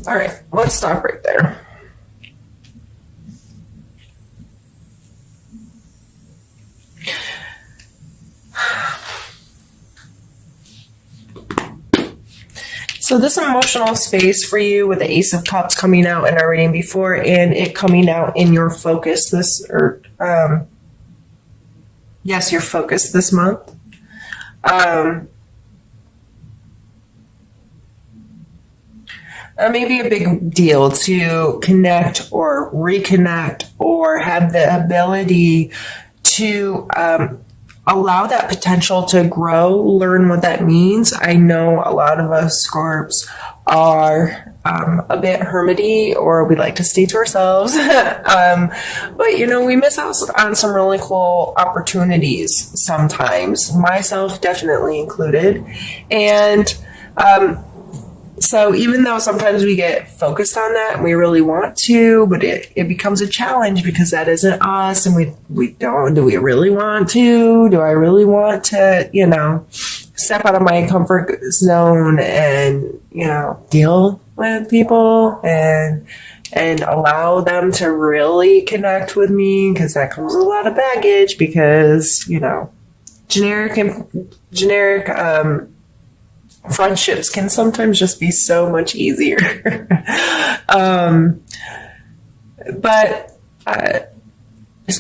All right, let's stop right there. So this emotional space for you with the Ace of Cups coming out in our reading before and it coming out in your focus your focus this month. Maybe a big deal to connect or reconnect or have the ability to allow that potential to grow, learn what that means. I know a lot of us Scorps are a bit hermity, or we like to stay to ourselves. But, we miss out on some really cool opportunities sometimes, myself definitely included. And so even though sometimes we get focused on that and we really want to, but it becomes a challenge because that isn't us, and we don't, do we really want to? Do I really want to, step out of my comfort zone and, deal with people and allow them to really connect with me? Because that comes with a lot of baggage because, generic friendships can sometimes just be so much easier. But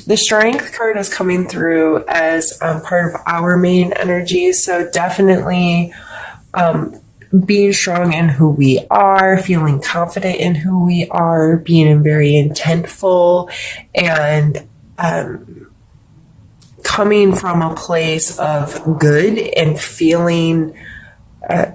the Strength card is coming through as part of our main energy. So definitely being strong in who we are, feeling confident in who we are, being very intentful, and coming from a place of good and feeling I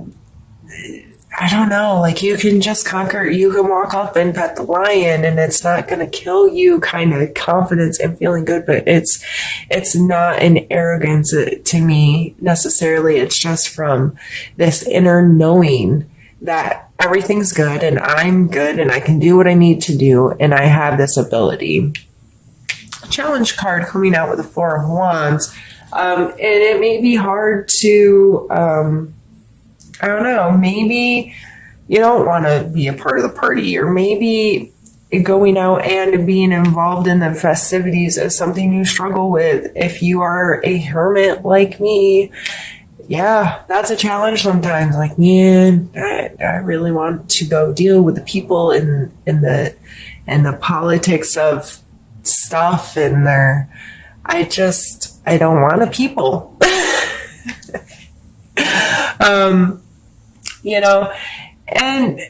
don't know, like you can just you can walk up and pet the lion and it's not going to kill you kind of confidence and feeling good, but it's not an arrogance to me necessarily. It's just from this inner knowing that everything's good and I'm good and I can do what I need to do and I have this ability. Challenge card coming out with the Four of Wands. And it may be hard to, I don't know, maybe you don't want to be a part of the party, or maybe going out and being involved in the festivities is something you struggle with. If you are a hermit like me, yeah, that's a challenge sometimes. Like, man, I really want to go deal with the people in the politics of stuff and I don't want to people. And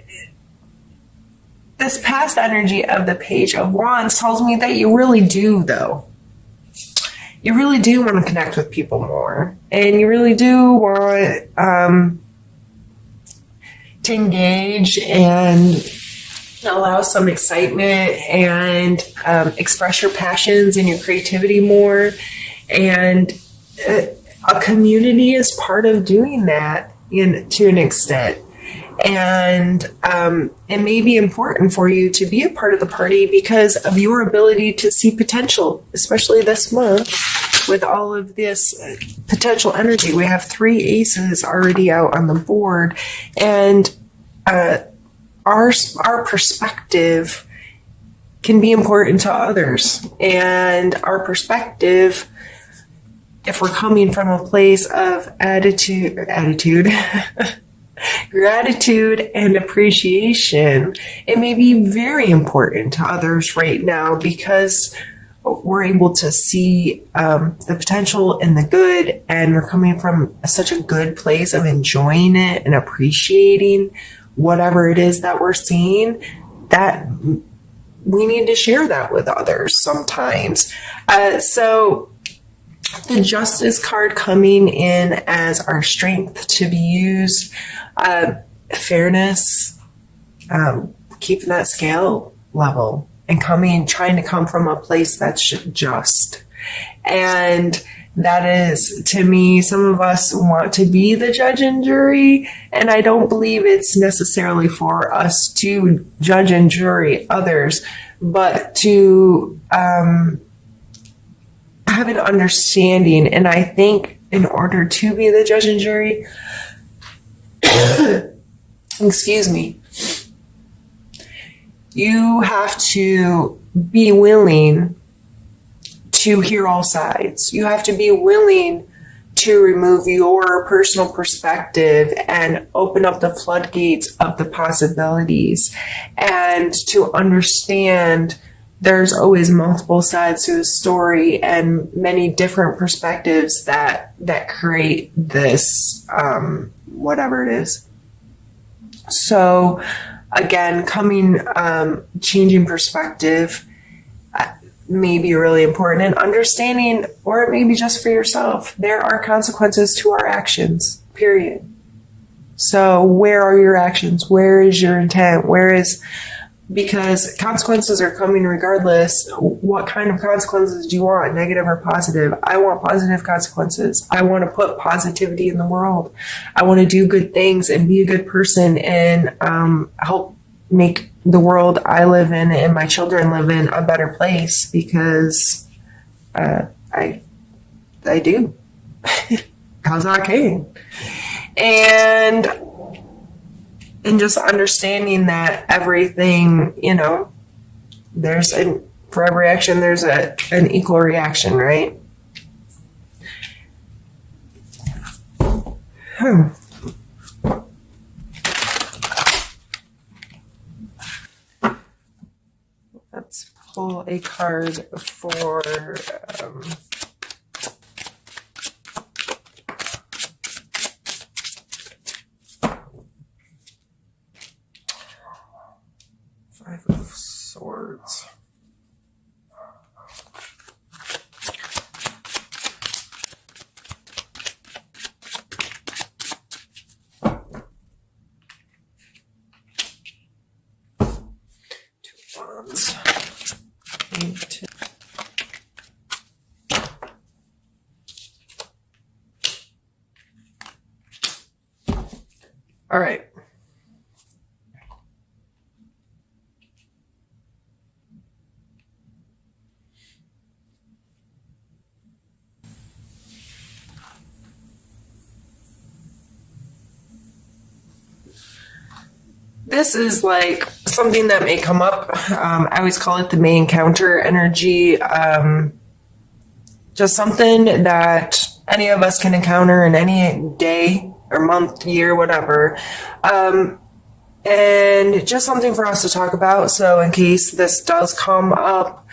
this past energy of the Page of Wands tells me that you really do, though. You really do want to connect with people more. And you really do want to engage and allow some excitement and express your passions and your creativity more. And a community is part of doing that to an extent. And it may be important for you to be a part of the party because of your ability to see potential, especially this month with all of this potential energy. We have 3 aces already out on the board, and our perspective can be important to others. And our perspective, if we're coming from a place of gratitude and appreciation, it may be very important to others right now because we're able to see the potential and the good, and we're coming from such a good place of enjoying it and appreciating whatever it is that we're seeing, that we need to share that with others sometimes. So the Justice card coming in as our strength to be used, fairness, keeping that scale level and trying to come from a place that's just. And that is, to me, some of us want to be the judge and jury, and I don't believe it's necessarily for us to judge and jury others, but to have an understanding. And I think in order to be the judge and jury, excuse me, You have to be willing to hear all sides. You have to be willing to remove your personal perspective and open up the floodgates of the possibilities, and to understand there's always multiple sides to the story and many different perspectives that create this whatever it is. So again, changing perspective may be really important, and understanding, or maybe just for yourself, there are consequences to our actions, period. So where are your actions? Where is your intent? Because consequences are coming regardless. What kind of consequences do you want? Negative or positive? I want positive consequences. I want to put positivity in the world. I want to do good things and be a good person and help make the world I live in and my children live in a better place, because I do. Because I can. And just understanding that everything, for every action, there's an equal reaction, right? Let's pull a card for Five of Swords. Two Wands. All right. This is like something that may come up. I always call it the May encounter energy. Just something that any of us can encounter in any day or month, year, whatever. And just something for us to talk about. So in case this does come up,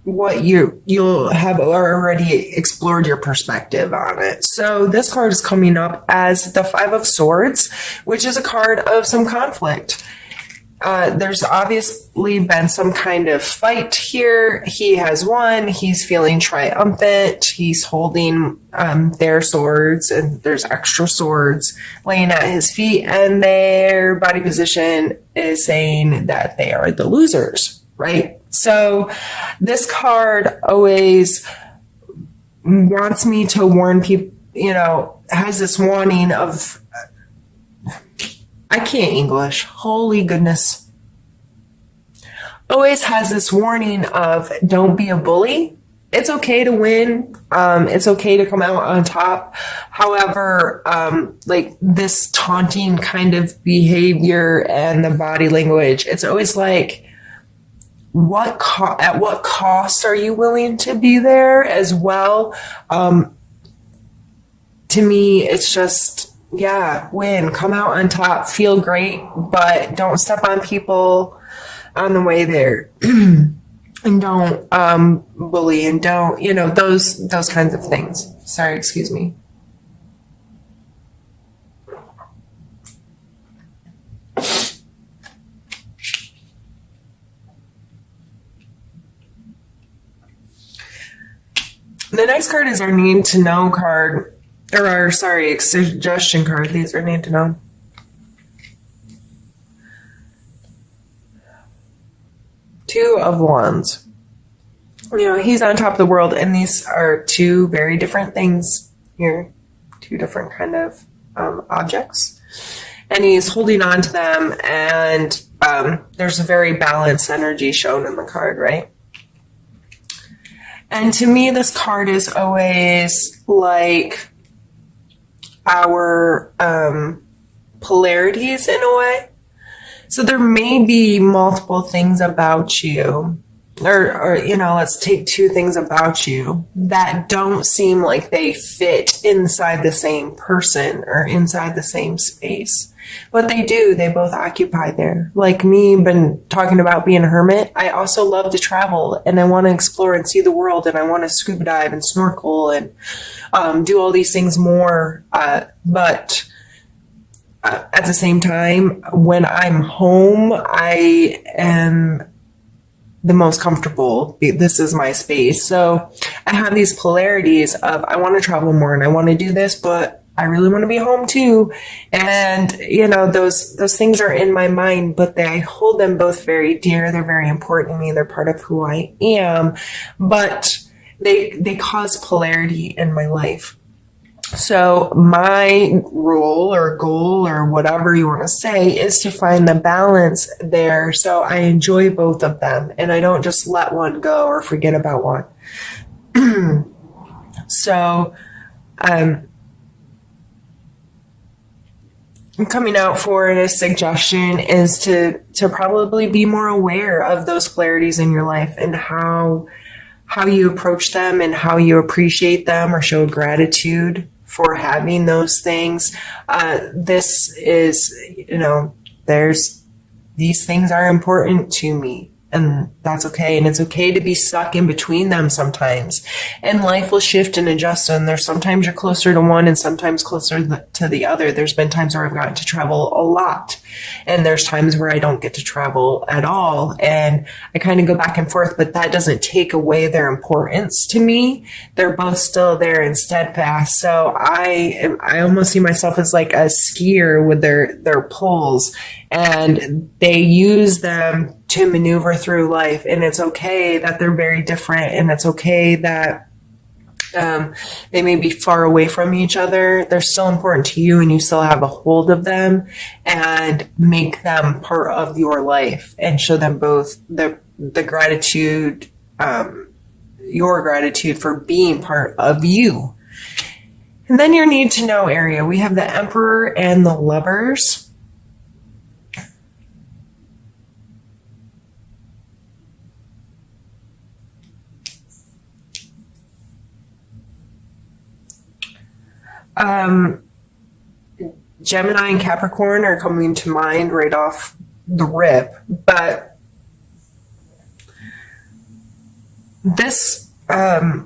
what you'll have already explored your perspective on it. So this card is coming up as the Five of Swords, which is a card of some conflict. There's obviously been some kind of fight here. He has won. He's feeling triumphant. He's holding their swords, and there's extra swords laying at his feet, and their body position is saying that they are the losers, right? So this card always wants me to warn people, has this warning of, I can't English, holy goodness. Always has this warning of, don't be a bully. It's okay to win. It's okay to come out on top. However, like this taunting kind of behavior and the body language, it's always like, at what cost are you willing to be there as well? To me, it's just, win, come out on top, feel great, but don't step on people on the way there. And don't bully, and don't, those kinds of things. Sorry, excuse me. The next card is our need to know card, or our, suggestion card. These are need to know. Two of Wands. He's on top of the world, and these are two very different things here. Two different kind of objects. And he's holding on to them, and there's a very balanced energy shown in the card, right? And to me, this card is always like our polarities in a way. So there may be multiple things about you, or let's take two things about you that don't seem like they fit inside the same person or inside the same space. But they do. They both occupy there. Like me, been talking about being a hermit. I also love to travel and I want to explore and see the world and I want to scuba dive and snorkel and do all these things more. But at the same time, when I'm home, I am the most comfortable. This is my space. So I have these polarities of I want to travel more and I want to do this, but I really want to be home too. And those things are in my mind, but I hold them both very dear. They're very important to me. They're part of who I am, but they cause polarity in my life. So my role or goal or whatever you want to say is to find the balance there. So I enjoy both of them and I don't just let one go or forget about one. So, I'm coming out for a suggestion is to probably be more aware of those polarities in your life and how you approach them and how you appreciate them or show gratitude for having those things. This is, these things are important to me and that's okay. And it's okay to be stuck in between them sometimes. And life will shift and adjust. And there's sometimes you're closer to one and sometimes closer to the other. There's been times where I've gotten to travel a lot. And there's times where I don't get to travel at all. And I kind of go back and forth, but that doesn't take away their importance to me. They're both still there and steadfast. So I almost see myself as like a skier with their poles, and they use them to maneuver through life. And it's okay that they're very different, and it's okay that they may be far away from each other. They're still important to you and you still have a hold of them, and make them part of your life and show them both the gratitude, your gratitude for being part of you. And then your need to know area. We have the Emperor and the Lovers. Gemini and Capricorn are coming to mind right off the rip, but this, the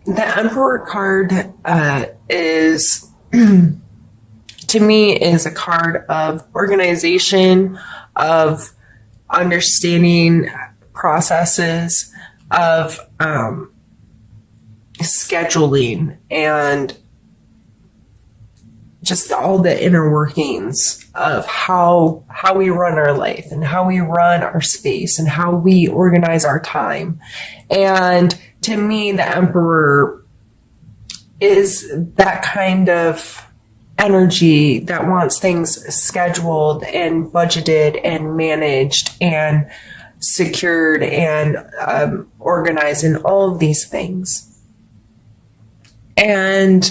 Emperor card, is, to me, is a card of organization, of understanding processes, of, scheduling, and just all the inner workings of how we run our life and how we run our space and how we organize our time. And to me, the Emperor is that kind of energy that wants things scheduled and budgeted and managed and secured and organized and all of these things. And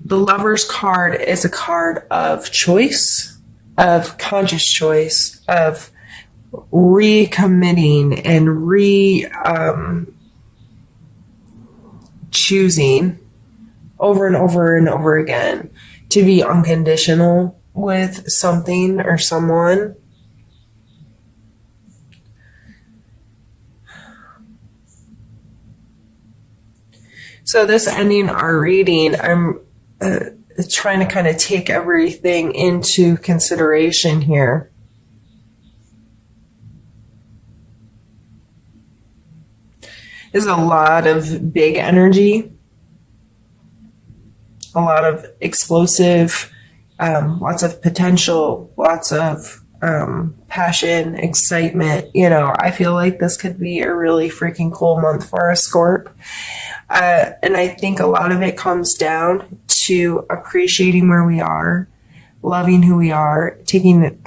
the Lover's card is a card of choice, of conscious choice, of recommitting and choosing over and over and over again to be unconditional with something or someone. So this ending our reading, I'm trying to kind of take everything into consideration here. There's a lot of big energy, a lot of explosive, lots of potential, lots of passion, excitement. I feel like this could be a really freaking cool month for a Scorp. And I think a lot of it comes down to appreciating where we are, loving who we are, taking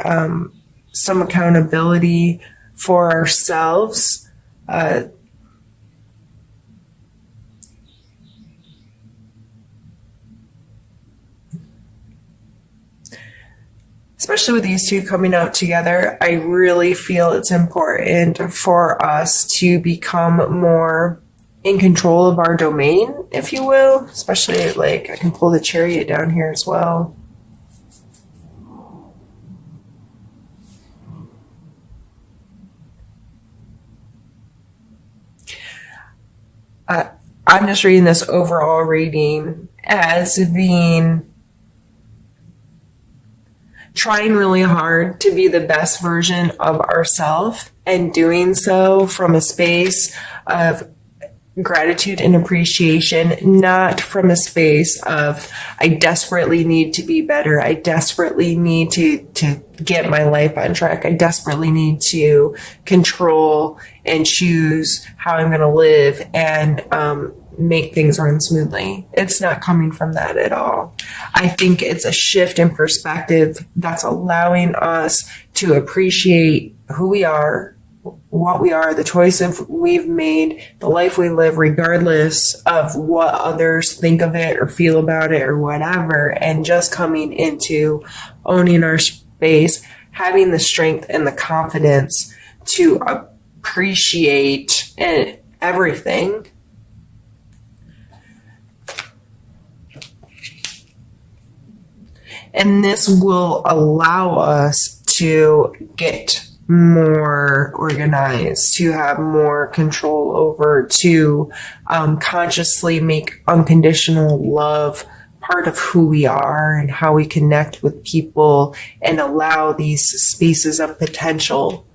some accountability for ourselves. especially with these two coming out together, I really feel it's important for us to become more in control of our domain, if you will. Especially, like, I can pull the Chariot down here as well. I'm just reading this overall reading as being trying really hard to be the best version of ourselves, and doing so from a space of gratitude and appreciation, not from a space of I desperately need to be better. I desperately need to get my life on track. I desperately need to control and choose how I'm going to live and make things run smoothly. It's not coming from that at all. I think it's a shift in perspective that's allowing us to appreciate who we are, what we are, the choices we've made, the life we live, regardless of what others think of it or feel about it or whatever, and just coming into owning our space, having the strength and the confidence to appreciate everything. And this will allow us to get more organized, to have more control over, to consciously make unconditional love part of who we are and how we connect with people, and allow these spaces of potential,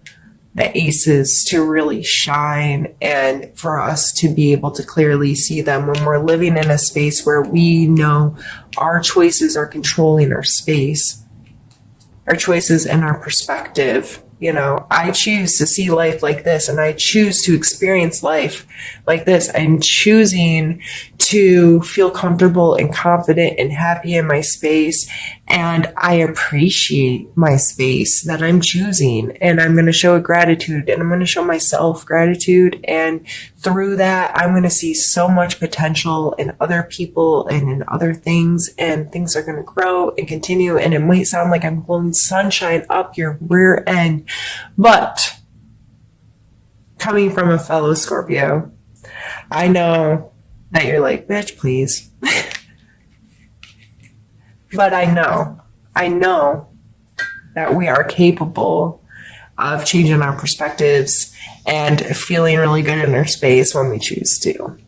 the aces, to really shine, and for us to be able to clearly see them when we're living in a space where we know our choices are controlling our space, our choices and our perspective. You know, I choose to see life like this, and I choose to experience life like this. I'm choosing to feel comfortable and confident and happy in my space. And I appreciate my space that I'm choosing. And I'm going to show it gratitude, and I'm going to show myself gratitude. And through that, I'm going to see so much potential in other people and in other things. And things are going to grow and continue. And it might sound like I'm blowing sunshine up your rear end, but coming from a fellow Scorpio, I know that you're like, bitch, please. But I know that we are capable of changing our perspectives and feeling really good in our space when we choose to.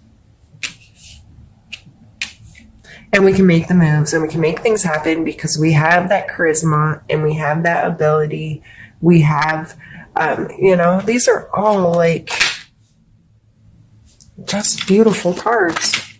And we can make the moves, and we can make things happen because we have that charisma and we have that ability. We have, these are all like just beautiful cards.